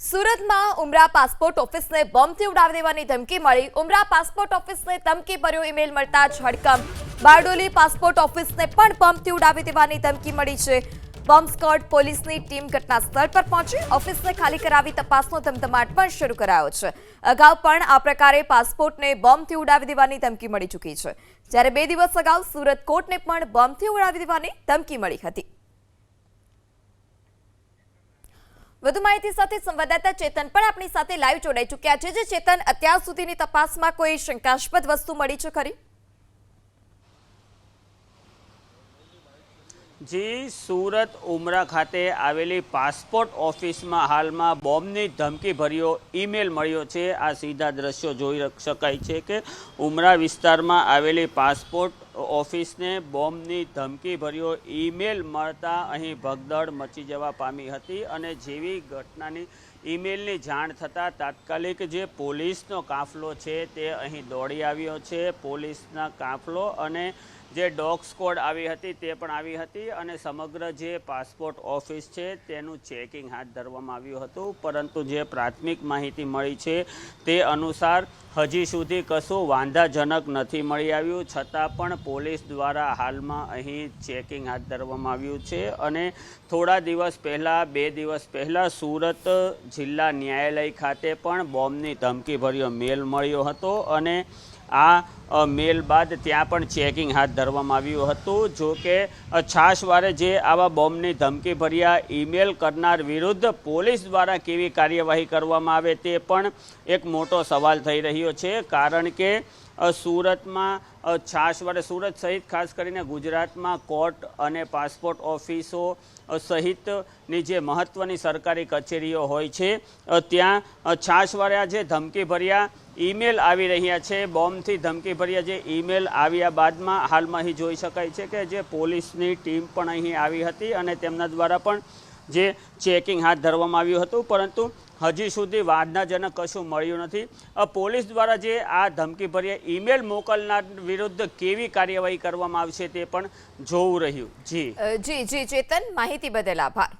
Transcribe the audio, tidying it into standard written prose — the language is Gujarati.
સુરતમાં ઉમરા પાસપોર્ટ ઓફિસને બોમ્બથી ઉડાવી દેવાની ધમકી મળી। ઉમરા પાસપોર્ટ ઓફિસને ધમકી ભર્યો ઈમેલ મળતા જ હડકંપ। બારડોલી પાસપોર્ટ ઓફિસને પણ બોમ્બથી ઉડાવી દેવાની ધમકી મળી છે। બોમ્બ સ્ક્વોડ પોલીસની ટીમ ઘટના સ્થળ પર પહોંચી ઓફિસને ખાલી કરાવી તપાસનો ધમધમાટ પણ શરૂ કરાયો છે। અગાઉ પણ આ પ્રકારે પાસપોર્ટને બોમ્બથી ઉડાવી દેવાની ધમકી મળી ચૂકી છે, જ્યારે 2 દિવસ અગાઉ સુરત કોર્ટને પણ બોમ્બથી ઉડાવી દેવાની ધમકી મળી હતી। વધુ માહિતી સાથે સંવાદદાતા ચેતન પણ આપણી સાથે લાઈવ જોડાઈ ચૂક્યા છે। જે ચેતન, અત્યાર સુધીની તપાસમાં કોઈ શંકાસ્પદ વસ્તુ મળી છે ખરી? જી, સુરત ઉમરા ખાતે આવેલી પાસપોર્ટ ઓફિસમાં હાલમાં બોમ્બની ધમકી ભર્યો ઈમેલ મળ્યો છે। આ સીધા દ્રશ્યો જોઈ શકાય છે કે ઉમરા વિસ્તારમાં આવેલી પાસપોર્ટ ઓફિસને બોમ્બની ધમકી ભર્યો ઈમેલ મળતા અહીં ભગદડ મચી જવા પામી હતી અને જેવી ઘટનાની ઈમેલની જાણ થતાં તાત્કાલિક જે પોલીસનો કાફલો છે તે અહીં દોડી આવ્યો છે। પોલીસના કાફલો અને જે ડોગ સ્ક્વોડ આવી હતી તે પણ આવી હતી અને સમગ્ર જે પાસપોર્ટ ઓફિસ છે તેનું ચેકિંગ હાથ ધરવામાં આવ્યું હતું, પરંતુ જે પ્રાથમિક માહિતી મળી છે તે અનુસાર હજી સુધી કશું વાંધાજનક નથી મળી આવ્યું, છતાં પણ પોલીસ દ્વારા હાલમાં અહીં ચેકિંગ હાથ ધરવામાં આવ્યું છે। અને થોડા દિવસ પહેલાં 2 દિવસ પહેલાં સુરત જિલ્લા ન્યાયાલય ખાતે પણ બોમ્બની ધમકી ભર્યો મેલ મળ્યો હતો અને આ મેલ બાદ ત્યાં પણ ચેકિંગ હાથ ધરવામાં આવ્યું હતું। જો કે છાશવારે જે આવા બોમ્બની ધમકી ભર્યા ઈમેલ કરનાર વિરુદ્ધ પોલીસ દ્વારા કેવી કાર્યવાહી કરવામાં આવે તે પણ એક મોટો સવાલ થઈ રહ્યો છે, કારણ કે સુરતમાં છાશવારે સુરત સહિત ખાસ કરીને ગુજરાતમાં કોર્ટ અને પાસપોર્ટ ઓફિસો સહિતની જે મહત્ત્વની સરકારી કચેરીઓ હોય છે ત્યાં છાશવારે આ જે ધમકી ભર્યા ઈમેલ આવી રહ્યા છે, બોમ્બથી ધમકી ભર્યા જે ઈમેલ આવ્યા બાદમાં હાલમાં અહીં જોઈ શકાય છે કે જે પોલીસની ટીમ પણ અહીં આવી હતી અને તેમના દ્વારા પણ જે ચેકિંગ હાથ ધરવામાં આવ્યું હતું, પરંતુ હજી સુધી વાંધાજનક કશું મળ્યું નથી। પોલીસ દ્વારા જે આ ધમકી ભર્યા ઈમેલ મોકલનાર વિરુદ્ધ કેવી કાર્યવાહી કરવામાં આવશે તે પણ જોવું રહ્યું। જી ચેતન, માહિતી બદલ આભાર।